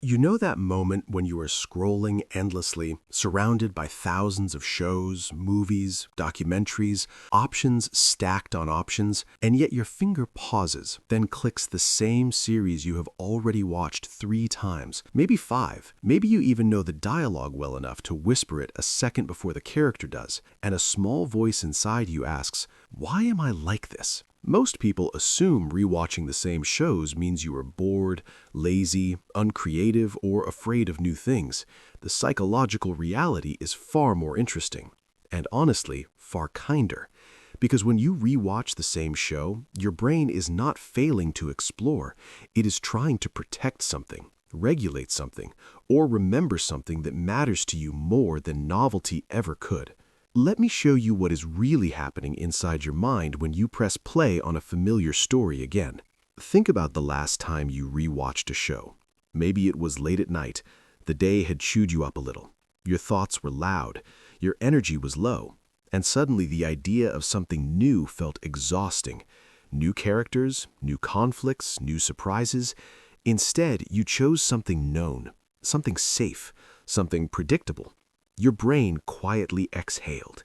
You know that moment when you are scrolling endlessly, surrounded by thousands of shows, movies, documentaries, options stacked on options, and yet your finger pauses, then clicks the same series you have already watched 3 times, maybe 5. Maybe you even know the dialogue well enough to whisper it a second before the character does, and a small voice inside you asks, "Why am I like this?" Most people assume rewatching the same shows means you are bored, lazy, uncreative, or afraid of new things. The psychological reality is far more interesting, and honestly, far kinder. Because when you rewatch the same show, your brain is not failing to explore. It is trying to protect something, regulate something, or remember something that matters to you more than novelty ever could. Let me show you what is really happening inside your mind when you press play on a familiar story again. Think about the last time you rewatched a show. Maybe it was late at night. The day had chewed you up a little. Your thoughts were loud. Your energy was low. And suddenly the idea of something new felt exhausting. New characters, new conflicts, new surprises. Instead, you chose something known, something safe, something predictable. Your brain quietly exhaled.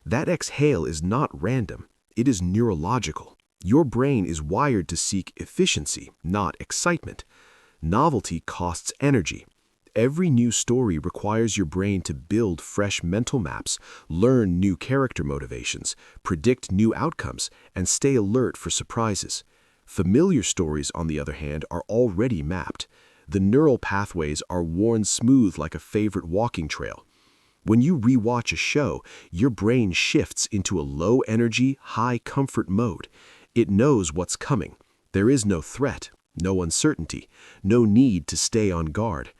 That exhale is not random. It is neurological. Your brain is wired to seek efficiency, not excitement. Novelty costs energy. Every new story requires your brain to build fresh mental maps, learn new character motivations, predict new outcomes, and stay alert for surprises. Familiar stories, on the other hand, are already mapped. The neural pathways are worn smooth like a favorite walking trail. When you rewatch a show, your brain shifts into a low-energy, high-comfort mode. It knows what's coming. There is no threat, no uncertainty, no need to stay on guard.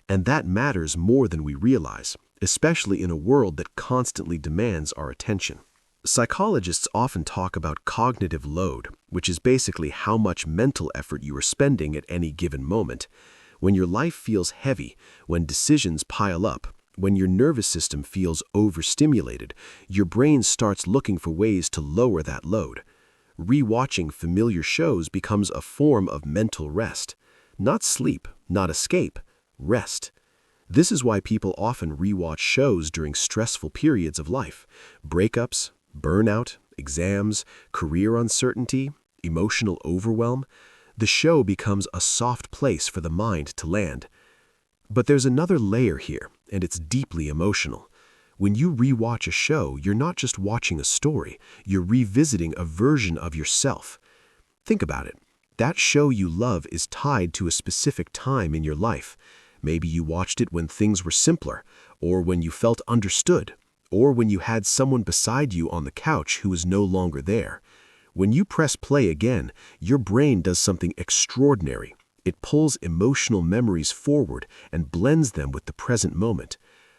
And that matters more than we realize, especially in a world that constantly demands our attention. Psychologists often talk about cognitive load, which is basically how much mental effort you are spending at any given moment. When your life feels heavy, when decisions pile up, when your nervous system feels overstimulated, your brain starts looking for ways to lower that load. Rewatching familiar shows becomes a form of mental rest. Not sleep, not escape, rest. This is why people often rewatch shows during stressful periods of life. Breakups, burnout, exams, career uncertainty, emotional overwhelm. The show becomes a soft place for the mind to land. But there's another layer here, and it's deeply emotional. When you rewatch a show, you're not just watching a story, you're revisiting a version of yourself. Think about it. That show you love is tied to a specific time in your life. Maybe you watched it when things were simpler, or when you felt understood, or when you had someone beside you on the couch who is no longer there. When you press play again, your brain does something extraordinary. It pulls emotional memories forward and blends them with the present moment.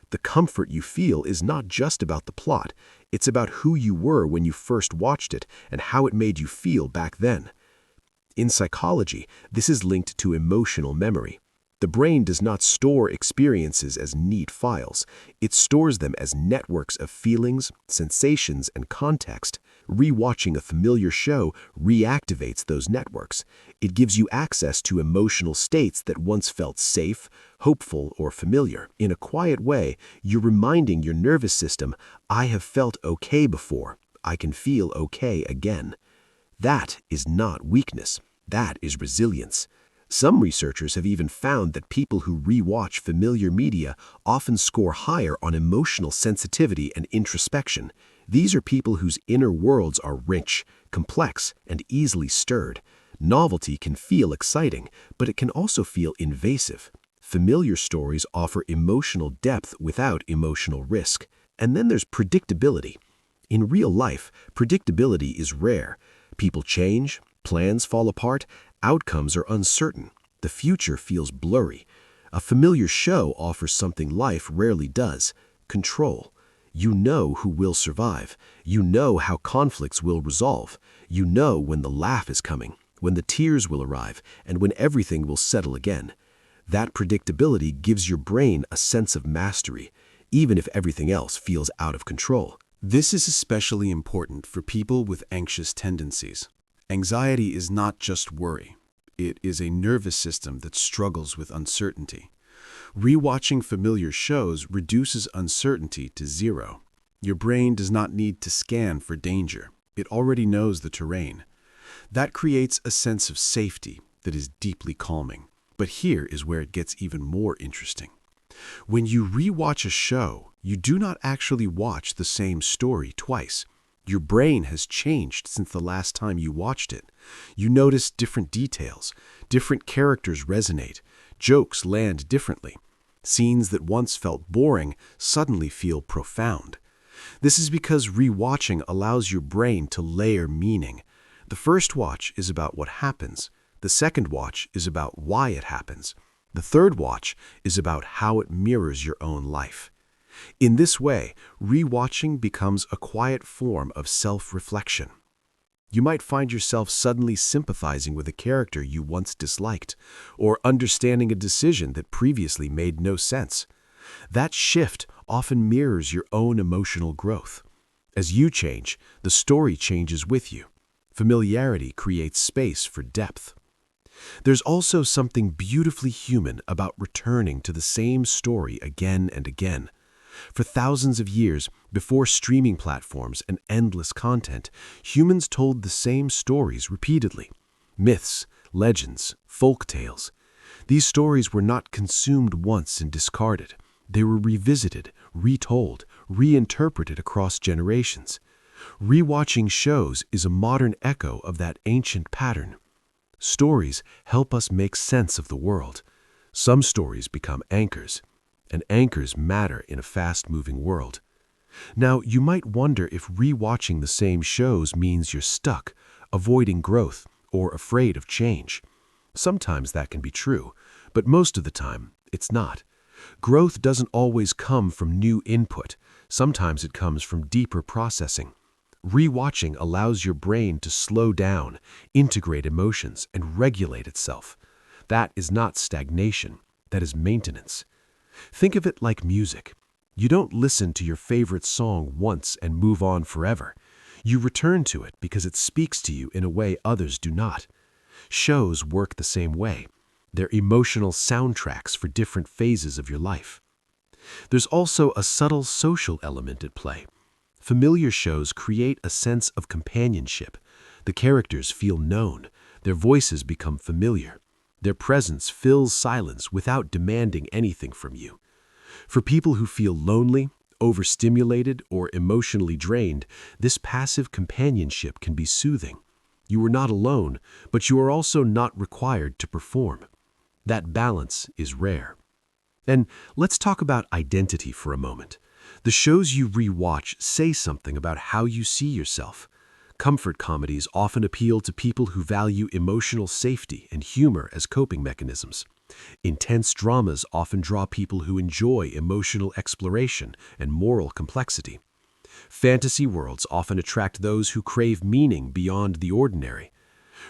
The comfort you feel is not just about the plot. It's about who you were when you first watched it and how it made you feel back then. In psychology, this is linked to emotional memory. The brain does not store experiences as neat files. It stores them as networks of feelings, sensations, and context. Rewatching a familiar show reactivates those networks. It gives you access to emotional states that once felt safe, hopeful, or familiar. In a quiet way, you're reminding your nervous system, "I have felt okay before. I can feel okay again." That is not weakness. That is resilience. Some researchers have even found that people who rewatch familiar media often score higher on emotional sensitivity and introspection. These are people whose inner worlds are rich, complex, and easily stirred. Novelty can feel exciting, but it can also feel invasive. Familiar stories offer emotional depth without emotional risk. And then there's predictability. In real life, predictability is rare. People change, plans fall apart, outcomes are uncertain. The future feels blurry. A familiar show offers something life rarely does: control. You know who will survive. You know how conflicts will resolve. You know when the laugh is coming, when the tears will arrive, and when everything will settle again. That predictability gives your brain a sense of mastery, even if everything else feels out of control. This is especially important for people with anxious tendencies. Anxiety is not just worry. It is a nervous system that struggles with uncertainty. Rewatching familiar shows reduces uncertainty to zero. Your brain does not need to scan for danger. It already knows the terrain. That creates a sense of safety that is deeply calming. But here is where it gets even more interesting. When you rewatch a show, you do not actually watch the same story twice. Your brain has changed since the last time you watched it. You notice different details, different characters resonate, jokes land differently. Scenes that once felt boring suddenly feel profound. This is because rewatching allows your brain to layer meaning. The first watch is about what happens. The second watch is about why it happens. The third watch is about how it mirrors your own life. In this way, rewatching becomes a quiet form of self-reflection. You might find yourself suddenly sympathizing with a character you once disliked, or understanding a decision that previously made no sense. That shift often mirrors your own emotional growth. As you change, the story changes with you. Familiarity creates space for depth. There's also something beautifully human about returning to the same story again and again. For thousands of years, before streaming platforms and endless content, humans told the same stories repeatedly. Myths, legends, folk tales. These stories were not consumed once and discarded. They were revisited, retold, reinterpreted across generations. Rewatching shows is a modern echo of that ancient pattern. Stories help us make sense of the world. Some stories become anchors, and anchors matter in a fast-moving world. Now, you might wonder if rewatching the same shows means you're stuck, avoiding growth, or afraid of change. Sometimes that can be true, but most of the time, it's not. Growth doesn't always come from new input. Sometimes it comes from deeper processing. Rewatching allows your brain to slow down, integrate emotions, and regulate itself. That is not stagnation. That is maintenance. Think of it like music. You don't listen to your favorite song once and move on forever. You return to it because it speaks to you in a way others do not. Shows work the same way. They're emotional soundtracks for different phases of your life. There's also a subtle social element at play. Familiar shows create a sense of companionship. The characters feel known. Their voices become familiar. Their presence fills silence without demanding anything from you. For people who feel lonely, overstimulated, or emotionally drained, this passive companionship can be soothing. You are not alone, but you are also not required to perform. That balance is rare. And let's talk about identity for a moment. The shows you rewatch say something about how you see yourself. Comfort comedies often appeal to people who value emotional safety and humor as coping mechanisms. Intense dramas often draw people who enjoy emotional exploration and moral complexity. Fantasy worlds often attract those who crave meaning beyond the ordinary.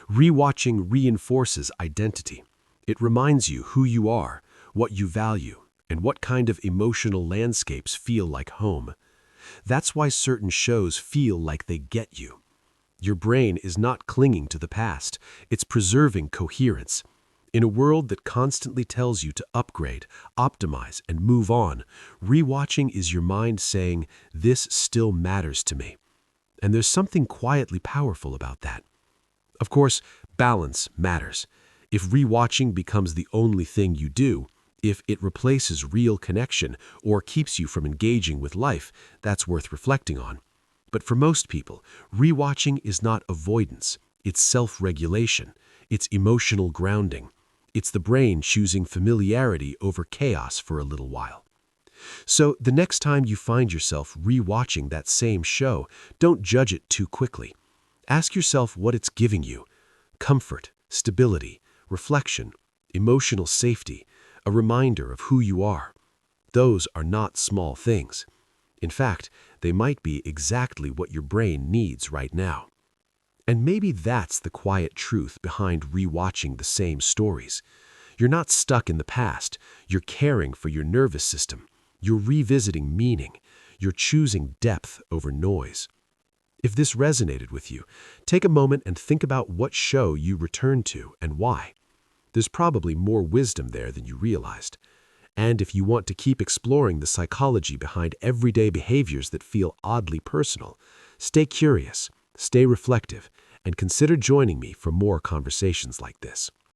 Rewatching reinforces identity. It reminds you who you are, what you value, and what kind of emotional landscapes feel like home. That's why certain shows feel like they get you. Your brain is not clinging to the past, it's preserving coherence. In a world that constantly tells you to upgrade, optimize, and move on, rewatching is your mind saying, "This still matters to me." And there's something quietly powerful about that. Of course, balance matters. If rewatching becomes the only thing you do, if it replaces real connection or keeps you from engaging with life, that's worth reflecting on. But for most people, rewatching is not avoidance. It's self-regulation. It's emotional grounding. It's the brain choosing familiarity over chaos for a little while. So the next time you find yourself rewatching that same show, don't judge it too quickly. Ask yourself what it's giving you: comfort, stability, reflection, emotional safety, a reminder of who you are. Those are not small things. In fact, they might be exactly what your brain needs right now. And maybe that's the quiet truth behind rewatching the same stories. You're not stuck in the past. You're caring for your nervous system. You're revisiting meaning. You're choosing depth over noise. If this resonated with you, take a moment and think about what show you return to and why. There's probably more wisdom there than you realized. And if you want to keep exploring the psychology behind everyday behaviors that feel oddly personal, stay curious, stay reflective, and consider joining me for more conversations like this.